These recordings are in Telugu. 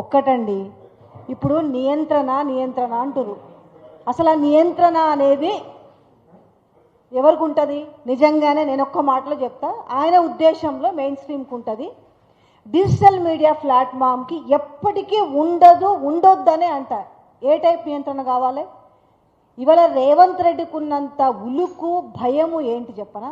ఒక్కటండి, ఇప్పుడు నియంత్రణ అంటారు. అసలు ఆ నియంత్రణ అనేది ఎవరికి ఉంటుంది? నిజంగానే నేను ఒక్క మాటలో చెప్తా, ఆయన ఉద్దేశంలో మెయిన్ స్ట్రీమ్కి ఉంటుంది. డిజిటల్ మీడియా ప్లాట్ఫామ్కి ఎప్పటికీ ఉండొద్దనే అంటారు. ఏ టైప్ నియంత్రణ కావాలి? ఇవాళ రేవంత్ రెడ్డికి ఉన్నంత ఉలుకు భయము ఏంటి చెప్పనా?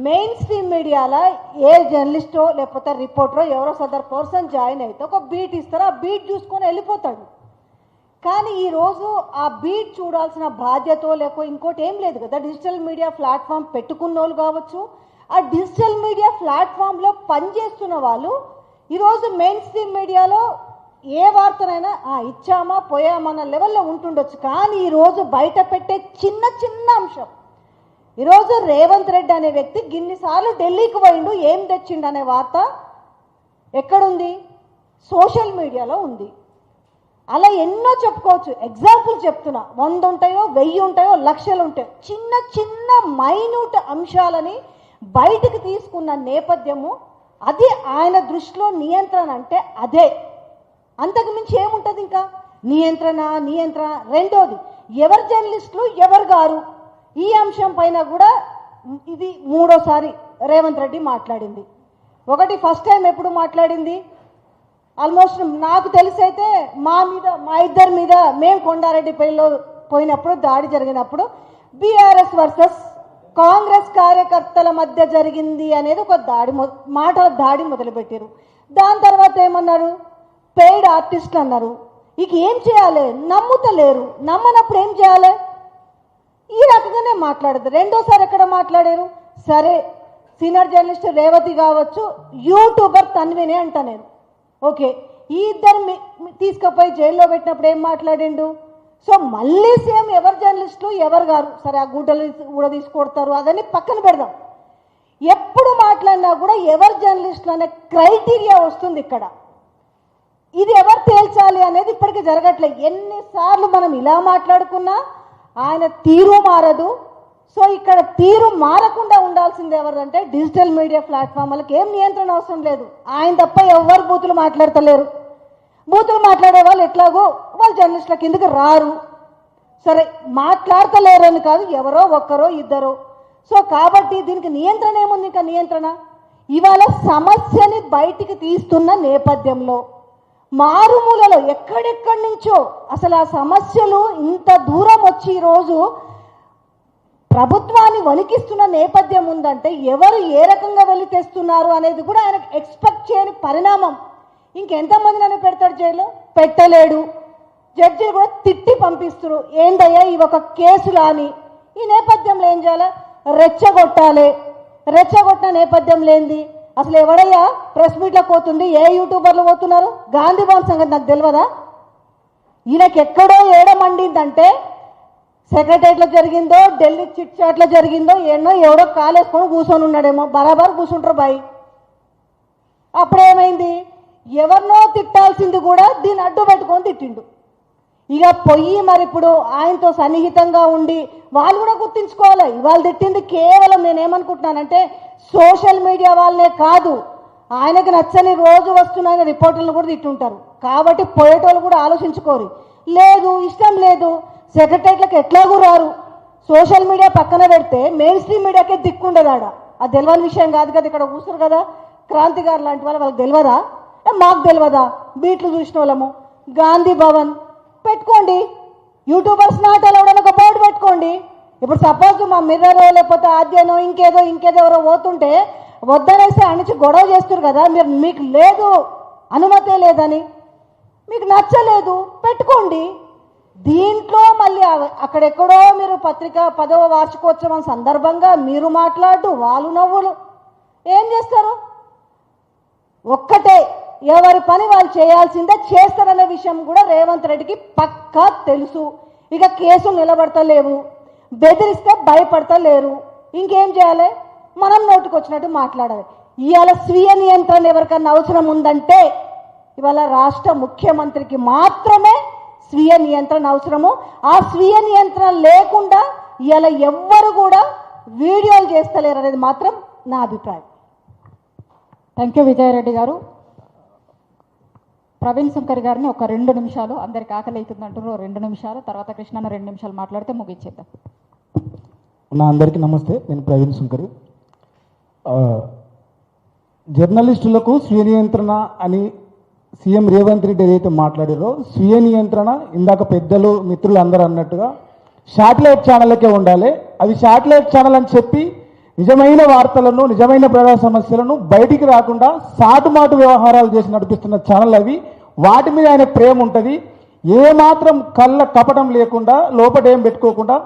మెయిన్ స్ట్రీమ్ మీడియాలో ఏ జర్నలిస్టో లేకపోతే రిపోర్టరో ఎవరో సదర్ పర్సన్ జాయిన్ అయితే ఒక బీట్ ఇస్తారో ఆ బీట్ చూసుకొని వెళ్ళిపోతాడు. కానీ ఈరోజు ఆ బీట్ చూడాల్సిన బాధ్యత లేకపోతే ఇంకోటి ఏం లేదు కదా. డిజిటల్ మీడియా ప్లాట్ఫామ్ పెట్టుకున్న వాళ్ళు కావచ్చు, ఆ డిజిటల్ మీడియా ప్లాట్ఫామ్లో పనిచేస్తున్న వాళ్ళు ఈరోజు మెయిన్ స్ట్రీమ్ మీడియాలో ఏ వార్తనైనా ఇచ్చామా పోయామా అన్న లెవెల్లో ఉంటుండొచ్చు. కానీ ఈరోజు బయట పెట్టే చిన్న అంశం, ఈరోజు రేవంత్ రెడ్డి అనే వ్యక్తి గిన్నిసార్లు ఢిల్లీకి పోయిండు, ఏం తెచ్చిండు అనే వార్త ఎక్కడుంది? సోషల్ మీడియాలో ఉంది. అలా ఎన్నో చెప్పుకోవచ్చు. ఎగ్జాంపుల్ చెప్తున్నా, 100 ఉంటాయో 1000 ఉంటాయో లక్షలు ఉంటాయో చిన్న మైన్యూట్ అంశాలని బయటకు తీసుకున్న నేపథ్యము అది ఆయన దృష్టిలో నియంత్రణ అంటే అదే. అంతకు మించి ఏముంటుంది ఇంకా? నియంత్రణ. రెండోది, ఎవరు జర్నలిస్టులు ఎవరు గారు, ఈ అంశం పైన కూడా ఇది మూడోసారి రేవంత్ రెడ్డి మాట్లాడింది. ఒకటి ఫస్ట్ టైం ఎప్పుడు మాట్లాడింది? ఆల్మోస్ట్ నాకు తెలిసైతే మా ఇద్దరి మీద మేము కొండారెడ్డిపల్లిలో పోయినప్పుడు దాడి జరిగినప్పుడు బీఆర్ఎస్ వర్సెస్ కాంగ్రెస్ కార్యకర్తల మధ్య జరిగింది అనేది ఒక మాటల దాడి మొదలుపెట్టారు. దాని తర్వాత ఏమన్నారు? పెయిడ్ ఆర్టిస్టులు అన్నారు. ఇక ఏం చేయాలి? నమ్ముతలేరు. నమ్మనప్పుడు ఏం చేయాలి? ఈ రకంగానే మాట్లాడదు. రెండోసారి ఎక్కడ మాట్లాడారు? సరే, సీనియర్ జర్నలిస్ట్ రేవతి కావచ్చు, యూట్యూబర్ తన్వినే అంట నేను. ఓకే, ఈ ఇద్దరు తీసుకుపోయి జైల్లో పెట్టినప్పుడు ఏం మాట్లాడిండు? సో మళ్ళీ సేమ్ ఎవరు జర్నలిస్టులు ఎవరు గారు, సరే ఆ గుడ్డలు కూడా తీసుకొడతారు, అదని పక్కన పెడదాం. ఎప్పుడు మాట్లాడినా కూడా ఎవరు జర్నలిస్టులు అనే క్రైటీరియా వస్తుంది ఇక్కడ. ఇది ఎవరు తేల్చాలి అనేది ఇప్పటికీ జరగట్లేదు. ఎన్నిసార్లు మనం ఇలా మాట్లాడుకున్నా ఆయన తీరు మారదు. సో ఇక్కడ తీరు మారకుండా ఉండాల్సింది ఎవరంటే డిజిటల్ మీడియా ప్లాట్ఫామ్లకు ఏం నియంత్రణ అవసరం లేదు. ఆయన తప్ప ఎవరు బూతులు మాట్లాడతలేరు. బూతులు మాట్లాడే వాళ్ళు ఎట్లాగో వాళ్ళు జర్నలిస్టుల కిందకి రారు. సరే, మాట్లాడతలేరు అని కాదు, ఎవరో ఒక్కరో ఇద్దరో. సో కాబట్టి దీనికి నియంత్రణ ఏముంది? ఇంకా నియంత్రణ ఇవాళ సమస్యని బయటికి తీస్తున్న నేపథ్యంలో మారుమూలలో ఎక్కడెక్కడి నుంచో అసలు ఆ సమస్యలు ఇంత దూరం వచ్చి ఈరోజు ప్రభుత్వాన్ని వణికిస్తున్న నేపథ్యం ఉందంటే ఎవరు ఏ రకంగా వెళ్ళి తెస్తున్నారు అనేది కూడా ఆయనకు ఎక్స్పెక్ట్ చేయని పరిణామం. ఇంకెంతమంది నన్ను పెడతాడు జైల్లో? పెట్టలేడు. జడ్జిలు కూడా తిట్టి పంపిస్తారు. ఏందయ్యా ఈ ఒక కేసులా అని. ఈ నేపథ్యంలో ఏం చేయాలి? రెచ్చగొట్టాలి. రెచ్చగొట్టిన నేపథ్యం లేనిది అసలు ఎవడయ్యా ప్రెస్ మీట్లో పోతుంది? ఏ యూట్యూబర్లు పోతున్నారు? గాంధీ భవన్ సంగతి నాకు తెలియదా? ఈయనకి ఎక్కడో ఏడమండిందంటే సెక్రటరియట్లో జరిగిందో, ఢిల్లీ చిట్ చాట్లో జరిగిందో, ఎవడో కాలేసుకొని కూర్చొని ఉన్నాడేమో. బరాబర్ కూర్చుంటారు బాయ్. అప్పుడేమైంది? ఎవరినో తిట్టాల్సింది కూడా దీన్ని అడ్డు పెట్టుకొని తిట్టిండు. ఇక పొయ్యి మరి ఇప్పుడు ఆయనతో సన్నిహితంగా ఉండి వాళ్ళు కూడా గుర్తించుకోవాలి. ఇవాళ తిట్టింది కేవలం నేనేమనుకుంటున్నానంటే సోషల్ మీడియా వాళ్ళనే కాదు, ఆయనకు నచ్చని రోజు వస్తున్న రిపోర్టర్లను కూడా తిట్టుంటారు. కాబట్టి పోయేటోళ్ళు కూడా ఆలోచించుకోరు. లేదు, ఇష్టం లేదు, సెక్రటరియట్లకు ఎట్లాగూ రారు. సోషల్ మీడియా పక్కన పెడితే మెయిన్ స్ట్రీమ్ మీడియాకే దిక్కుండదు ఆడ. అది తెలియని విషయం కాదు కదా. ఇక్కడ కూర్చున్నారు కదా క్రాంతి గారు లాంటి వాళ్ళకి తెలియదా? మాకు తెలియదా? బీట్లు చూసిన వాళ్ళము. గాంధీ భవన్ పెట్టుకోండి, యూట్యూబర్స్ నాట్ అలౌడ్ ఒక బోర్డు పెట్టుకోండి. ఇప్పుడు సపోజ్ మా మిర్రరో లేకపోతే ఆద్యనో ఇంకేదో ఎవరో పోతుంటే వద్దనేసి అనిచి గొడవ చేస్తారు కదా. మీకు లేదు, అనుమతే లేదని, మీకు నచ్చలేదు, పెట్టుకోండి. దీంట్లో మళ్ళీ అక్కడెక్కడో మీరు పత్రిక 10వ వార్షికోత్సవం సందర్భంగా మీరు మాట్లాడు, వాళ్ళు నవ్వులు ఏం చేస్తారు? ఒక్కటే, ఎవరి పని వాళ్ళు చేయాల్సిందే, చేస్తారనే విషయం కూడా రేవంత్ రెడ్డికి పక్కా తెలుసు. ఇక కేసులు నిలబడతలేవు, బెదిరిస్తే భయపడతలేరు. ఇంకేం చేయాలి? మనం నోటుకొచ్చినట్టు మాట్లాడాలి. ఇవాళ స్వీయ నియంత్రణ ఎవరికన్నా అవసరం ఉందంటే ఇవాళ రాష్ట్ర ముఖ్యమంత్రికి మాత్రమే స్వీయ నియంత్రణ అవసరము. ఆ స్వీయ నియంత్రణ లేకుండా ఇవాళ ఎవ్వరు కూడా వీడియోలు చేస్తలేరు అనేది మాత్రం నా అభిప్రాయం. థ్యాంక్ యూ విజయారెడ్డి గారు. ప్రవీణ్ శంకర్ గారిని ఒక 2 నిమిషాలు, అందరికి ఆకలి అవుతుంది అంటారు, 2 నిమిషాలు, తర్వాత కృష్ణన్న 2 నిమిషాలు మాట్లాడితే ముగించేద్దాం. అందరికీ నమస్తే. నేను ప్రవీణ్ శంకర్. జర్నలిస్టులకు స్వీయ నియంత్రణ అని సీఎం రేవంత్ రెడ్డి ఏదైతే మాట్లాడారో, స్వీయ నియంత్రణ ఇందాక పెద్దలు మిత్రులు అందరూ అన్నట్టుగా శాటిలైట్ ఛానళ్ళకే ఉండాలి. అవి శాటిలైట్ ఛానల్ అని చెప్పి నిజమైన వార్తలను, నిజమైన ప్రజా సమస్యలను బయటికి రాకుండా సాటుమాటు వ్యవహారాలు చేసి నడిపిస్తున్న ఛానల్ అవి. వాటి మీద ఆయన ప్రేమ ఉంటుంది. ఏమాత్రం కళ్ళ కపటం లేకుండా, లోపట ఏం పెట్టుకోకుండా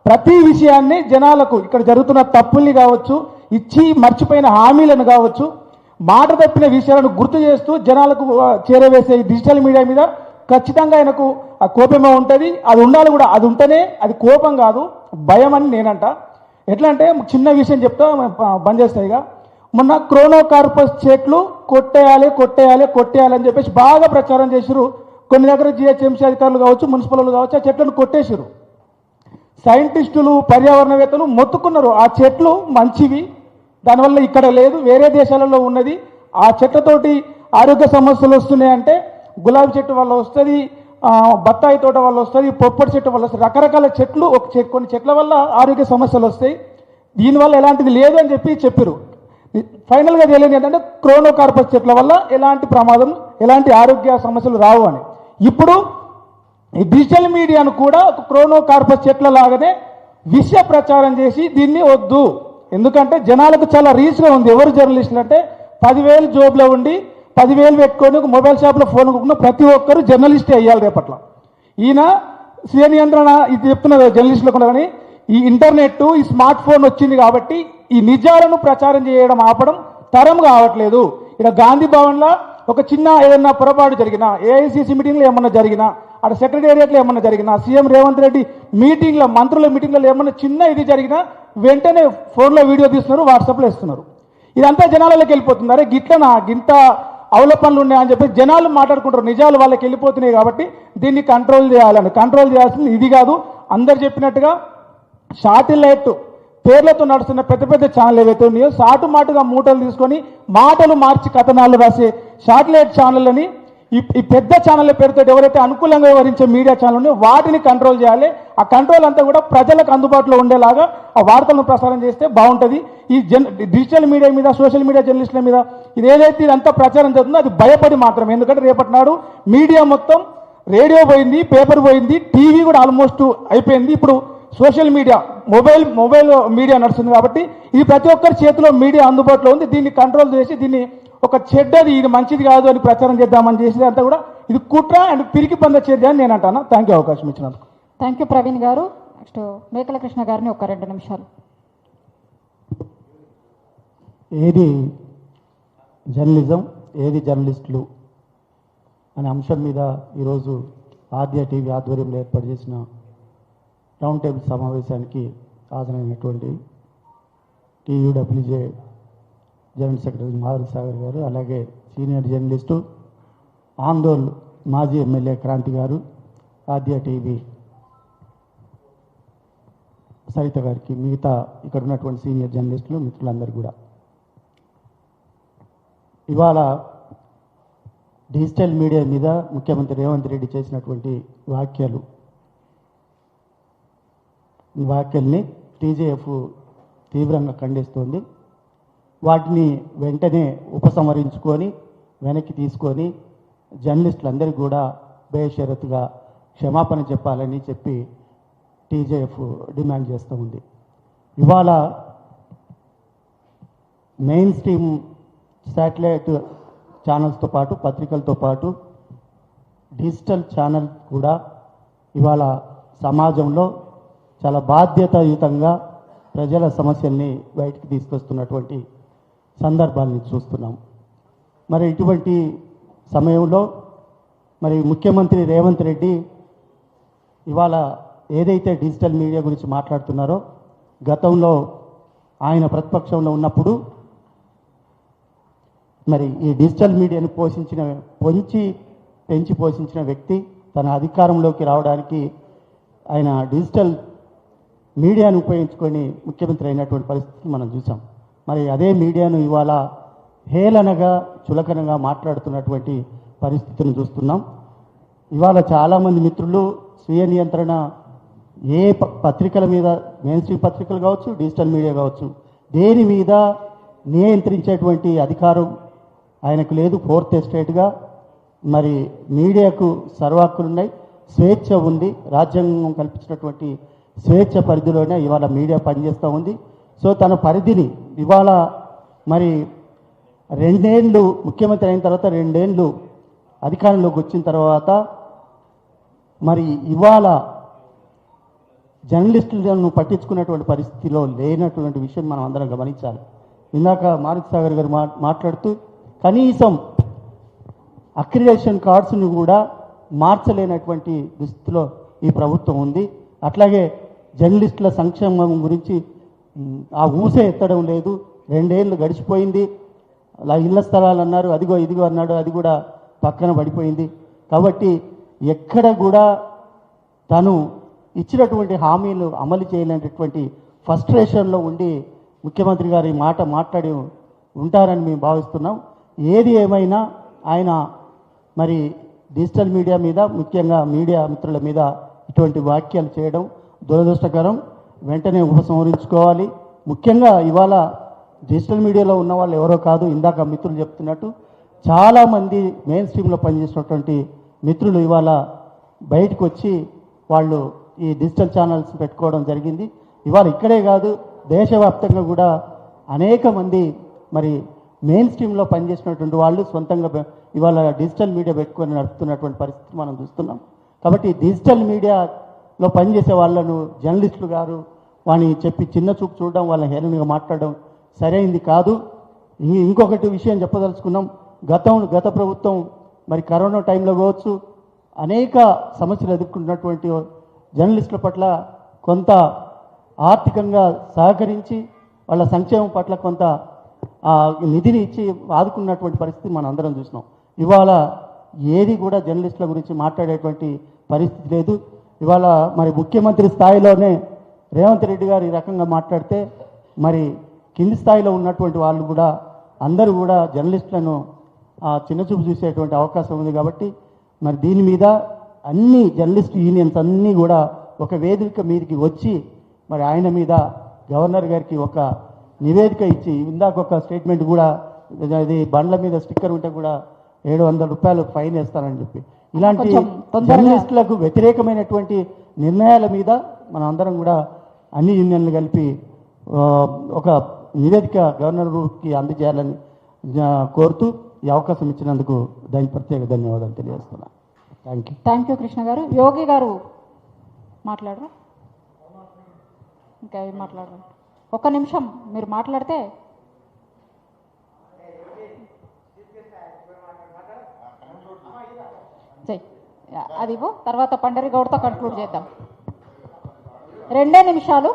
ప్రతి విషయాన్ని జనాలకు, ఇక్కడ జరుగుతున్న తప్పుల్ని కావచ్చు, ఇచ్చి మర్చిపోయిన హామీలను కావచ్చు, మాట తప్పిన విషయాలను గుర్తు చేస్తూ జనాలకు చేరవేసే డిజిటల్ మీడియా మీద ఖచ్చితంగా ఆయనకు ఆ కోపమే ఉంటుంది. అది ఉండాలి కూడా. అది ఉంటేనే అది కోపం కాదు, భయం అని నేనంట. ఎట్లా అంటే చిన్న విషయం చెప్తా, బంద్ చేస్తాయిగా. మొన్న క్రోనోకార్పస్ చెట్లు కొట్టేయాలి కొట్టేయాలి కొట్టేయాలి అని చెప్పేసి బాగా ప్రచారం చేశారు. కొన్ని దగ్గర జిహెచ్ఎంసీ అధికారులు కావచ్చు, మున్సిపల్ కావచ్చు, ఆ చెట్లను కొట్టేశారు. సైంటిస్టులు, పర్యావరణవేత్తలు మొత్తుకున్నారు ఆ చెట్లు మంచివి, దానివల్ల ఇక్కడ లేదు, వేరే దేశాలలో ఉన్నది, ఆ చెట్లతోటి ఆరోగ్య సమస్యలు వస్తున్నాయంటే గులాబీ చెట్టు వల్ల వస్తుంది, బత్తాయి తోట వల్ల వస్తుంది, పొప్పటి చెట్టు వల్ల వస్తుంది, రకరకాల చెట్లు, కొన్ని చెట్ల వల్ల ఆరోగ్య సమస్యలు వస్తాయి, దీనివల్ల ఎలాంటిది లేదు అని చెప్పారు. ఫైనల్గా తెలియదు ఏంటంటే క్రోనోకార్పస్ చెట్ల వల్ల ఎలాంటి ప్రమాదం, ఎలాంటి ఆరోగ్య సమస్యలు రావు అని. ఇప్పుడు ఈ డిజిటల్ మీడియాను కూడా ఒక క్రోనోకార్పస్ చెట్ల లాగానే విష ప్రచారం చేసి దీన్ని వద్దు. ఎందుకంటే జనాలకు చాలా రీచ్గా ఉంది. ఎవరు జర్నలిస్టులు అంటే 10,000 జోబులో ఉండి 10,000 పెట్టుకొని మొబైల్ షాప్లో ఫోన్ కొనుక్కున్న ప్రతి ఒక్కరు జర్నలిస్టే అయ్యాలి రేపట్లో. ఈయన స్వీయ నియంత్రణ ఇది చెప్తున్నారు జర్నలిస్టులకు. కానీ ఈ ఇంటర్నెట్, ఈ స్మార్ట్ ఫోన్ వచ్చింది కాబట్టి ఈ నిజాలను ప్రచారం చేయడం ఆపడం తరం కావట్లేదు. ఇక్కడ గాంధీ భవన్లో ఒక చిన్న ఏదన్నా పొరపాటు జరిగినా, ఏఐసిసి మీటింగ్లో ఏమన్నా జరిగినా, అక్కడ సెక్రటేరియట్లో ఏమన్నా జరిగినా, సీఎం రేవంత్ రెడ్డి మీటింగ్లో, మంత్రుల మీటింగ్లలో ఏమన్నా చిన్న ఇది జరిగినా వెంటనే ఫోన్లో వీడియో తీస్తున్నారు, వాట్సాప్లో ఇస్తున్నారు. ఇదంతా జనాలలోకి వెళ్ళిపోతుంది. అరే గిట్లనా, గింత అవలపనలు ఉన్నాయని చెప్పి జనాలు మాట్లాడుకుంటారు. నిజాలు వాళ్ళకి వెళ్ళిపోతున్నాయి కాబట్టి దీన్ని కంట్రోల్ చేయాలని. కంట్రోల్ చేయాల్సింది ఇది కాదు. అందరు చెప్పినట్టుగా శాటిలైట్ పేర్లతో నడుస్తున్న పెద్ద పెద్ద ఛానల్ ఏవైతే ఉన్నాయో సాటు మాటుగా మూటలు తీసుకొని మాటలు మార్చి కథనాలు రాసే శాటిలైట్ ఛానల్ అని ఈ పెద్ద ఛానళ్ళ పేరుతో ఎవరైతే అనుకూలంగా వివరించే మీడియా ఛానల్ ఉన్నాయో వాటిని కంట్రోల్ చేయాలి. ఆ కంట్రోల్ అంతా కూడా ప్రజలకు అందుబాటులో ఉండేలాగా ఆ వార్తలను ప్రసారం చేస్తే బాగుంటుంది. ఈ డిజిటల్ మీడియా మీద, సోషల్ మీడియా జర్నలిస్టుల మీద ఇదేదైతే ఇదంతా ప్రచారం జరుగుతుందో అది భయపడి మాత్రమే. ఎందుకంటే రేపటి నాడు మీడియా మొత్తం, రేడియో పోయింది, పేపర్ పోయింది, టీవీ కూడా ఆల్మోస్ట్ అయిపోయింది. ఇప్పుడు సోషల్ మీడియా, మొబైల్ మీడియా నడుస్తుంది కాబట్టి ఇది ప్రతి ఒక్కరి చేతిలో మీడియా అందుబాటులో ఉంది. దీన్ని కంట్రోల్ చేసి దీన్ని ఒక చెడ్డది, ఇది మంచిది కాదు అని ప్రచారం చేద్దామని చేసేది అంతా కూడా ఇది కుట్ర అండ్ పిరికి పంద చర్య అని నేను అంటాను. థ్యాంక్ యూ అవకాశం ఇచ్చినందుకు. థ్యాంక్ యూ ప్రవీణ్ గారు. నెక్స్ట్ మేకల కృష్ణ గారిని ఒక 2 నిమిషాలు. ఏది జర్నలిజం, ఏది జర్నలిస్టులు అనే అంశం మీద ఈరోజు ఆద్య టీవీ ఆధ్వర్యంలో ఏర్పాటు చేసిన రౌండ్ టేబుల్ సమావేశానికి హాజరైనటువంటి TUWJ general secretary Madhuri Sagar garu, అలాగే సీనియర్ జర్నలిస్టు ఆందోళన్ మాజీ ఎమ్మెల్యే క్రాంతి గారు, ఆద్య టీవీ సరిత గారికి, మిగతా ఇక్కడ ఉన్నటువంటి సీనియర్ జర్నలిస్టులు మిత్రులందరూ కూడా, ఇవాళ డిజిటల్ మీడియా మీద ముఖ్యమంత్రి రేవంత్ రెడ్డి చేసినటువంటి వ్యాఖ్యల్ని టీజేఎఫ్ తీవ్రంగా ఖండిస్తోంది. వాటిని వెంటనే ఉపసంహరించుకొని వెనక్కి తీసుకొని జర్నలిస్టులందరికీ కూడా బేషరతుగా క్షమాపణ చెప్పాలని చెప్పి టీజేఎఫ్ డిమాండ్ చేస్తూ ఉంది. ఇవాళ మెయిన్ స్ట్రీమ్ శాటిలైట్ ఛానల్స్తో పాటు, పత్రికలతో పాటు డిజిటల్ ఛానల్ కూడా ఇవాళ సమాజంలో చాలా బాధ్యతాయుతంగా ప్రజల సమస్యల్ని బయటికి తీసుకొస్తున్నటువంటి సందర్భాన్ని చూస్తున్నాం. మరి ఇటువంటి సమయంలో మరి ముఖ్యమంత్రి రేవంత్ రెడ్డి ఇవాళ ఏదైతే డిజిటల్ మీడియా గురించి మాట్లాడుతున్నారో, గతంలో ఆయన ప్రతిపక్షంలో ఉన్నప్పుడు మరి ఈ డిజిటల్ మీడియాను పెంచి పోషించిన వ్యక్తి తన అధికారంలోకి రావడానికి ఆయన డిజిటల్ మీడియాను ఉపయోగించుకొని ముఖ్యమంత్రి అయినటువంటి పరిస్థితిని మనం చూసాం. మరి అదే మీడియాను ఇవాళ హేళనగా, చులకనగా మాట్లాడుతున్నటువంటి పరిస్థితిని చూస్తున్నాం. ఇవాళ చాలామంది మిత్రులు స్వీయ నియంత్రణ ఏ పత్రికల మీద, మెయిన్ స్ట్రీమ్ పత్రికలు కావచ్చు, డిజిటల్ మీడియా కావచ్చు, దేని మీద నియంత్రించేటువంటి అధికారం ఆయనకు లేదు. ఫోర్త్ ఎస్టేట్గా మరి మీడియాకు సర్వహక్కులు ఉన్నాయి, స్వేచ్ఛ ఉంది. రాజ్యాంగం కల్పించినటువంటి స్వేచ్ఛ పరిధిలోనే ఇవాళ మీడియా పనిచేస్తూ ఉంది. సో తన పరిధిని ఇవాళ మరి 2 ఏళ్ళు ముఖ్యమంత్రి అయిన తర్వాత 2 ఏళ్ళు అధికారంలోకి వచ్చిన తర్వాత మరి ఇవాళ జర్నలిస్టులను పట్టించుకున్నటువంటి పరిస్థితిలో లేనటువంటి విషయం మనం అందరం గమనించాలి. ఇందాక మారుతి సాగర్ గారు మాట్లాడుతూ కనీసం అక్రిడేషన్ కార్డ్స్ను కూడా మార్చలేనటువంటి దుస్థితిలో ఈ ప్రభుత్వం ఉంది. అట్లాగే జర్నలిస్టుల సంక్షేమం గురించి ఆ ఊసే ఎత్తడం లేదు. 2 ఏళ్ళు గడిచిపోయింది. అలా ఇళ్ల స్థలాలు అన్నారు, అదిగో ఇదిగో అన్నాడు, అది కూడా పక్కన పడిపోయింది. కాబట్టి ఎక్కడ కూడా తను ఇచ్చినటువంటి హామీలు అమలు చేయలేనటువంటి ఫ్రస్ట్రేషన్లో ఉండి ముఖ్యమంత్రి గారు ఈ మాట మాట్లాడి ఉంటారని మేము భావిస్తున్నాం. ఏది ఏమైనా ఆయన మరి డిజిటల్ మీడియా మీద, ముఖ్యంగా మీడియా మిత్రుల మీద ఇటువంటి వ్యాఖ్యలు చేయడం దురదృష్టకరం. వెంటనే ఉపసంహరించుకోవాలి. ముఖ్యంగా ఇవాళ డిజిటల్ మీడియాలో ఉన్న వాళ్ళు ఎవరో కాదు, ఇందాక మిత్రులు చెప్తున్నట్టు చాలామంది మెయిన్ స్ట్రీమ్లో పనిచేసినటువంటి మిత్రులు ఇవాళ బయటకు వచ్చి వాళ్ళు ఈ డిజిటల్ ఛానల్స్ పెట్టుకోవడం జరిగింది. ఇవాళ ఇక్కడే కాదు, దేశవ్యాప్తంగా కూడా అనేక మంది మరి మెయిన్ స్ట్రీమ్లో పనిచేసినటువంటి వాళ్ళు సొంతంగా ఇవాళ డిజిటల్ మీడియా పెట్టుకొని నడుపుతున్నటువంటి పరిస్థితి మనం చూస్తున్నాం. కాబట్టి డిజిటల్ మీడియాలో పనిచేసే వాళ్ళను జర్నలిస్టులు గారు వాని చెప్పి చిన్న చూపు చూడడం, వాళ్ళని హేళనగా మాట్లాడడం సరైంది కాదు. ఇంకొకటి విషయం చెప్పదలుచుకున్నాం. గత ప్రభుత్వం మరి కరోనా టైంలో కావచ్చు అనేక సమస్యలు ఎదుర్కొన్నటువంటి జర్నలిస్టుల పట్ల కొంత ఆర్థికంగా సహకరించి వాళ్ళ సంక్షేమం పట్ల కొంత నిధిని ఇచ్చి ఆదుకున్నటువంటి పరిస్థితి మనం అందరం చూసినాం. ఇవాళ ఏది కూడా జర్నలిస్టుల గురించి మాట్లాడేటువంటి పరిస్థితి లేదు. ఇవాళ మరి ముఖ్యమంత్రి స్థాయిలోనే రేవంత్ రెడ్డి గారు ఈ రకంగా మాట్లాడితే మరి కింది స్థాయిలో ఉన్నటువంటి వాళ్ళు కూడా అందరూ కూడా జర్నలిస్టులను చిన్నచూపు చూసేటువంటి అవకాశం ఉంది. కాబట్టి మరి దీని మీద అన్ని జర్నలిస్ట్ యూనియన్స్ అన్నీ కూడా ఒక వేదిక మీదకి వచ్చి మరి ఆయన మీద గవర్నర్ గారికి ఒక నివేదిక ఇచ్చి, ఇందాక ఒక స్టేట్మెంట్ కూడా, ఇది బండ్ల మీద స్టిక్కర్ ఉంటే కూడా 700 రూపాయలు ఫైన్ వేస్తారని చెప్పి, ఇలాంటి జర్నలిస్టులకు వ్యతిరేకమైనటువంటి నిర్ణయాల మీద మనం అందరం కూడా అన్ని యూనియన్లు కలిపి ఒక నివేదిక గవర్నర్కి అందజేయాలని కోరుతూ ఈ అవకాశం ఇచ్చినందుకు దానికి ప్రత్యేక ధన్యవాదాలు తెలియజేస్తున్నాను. థ్యాంక్ యూ కృష్ణ గారు. యోగి గారు మాట్లాడరు, ఇంకా ఏం మాట్లాడరు? 1 నిమిషం మీరు మాట్లాడితే అది తర్వాత పండరి గౌడ్తో కంక్లూడ్ చేద్దాం. 2 నిమిషాలు.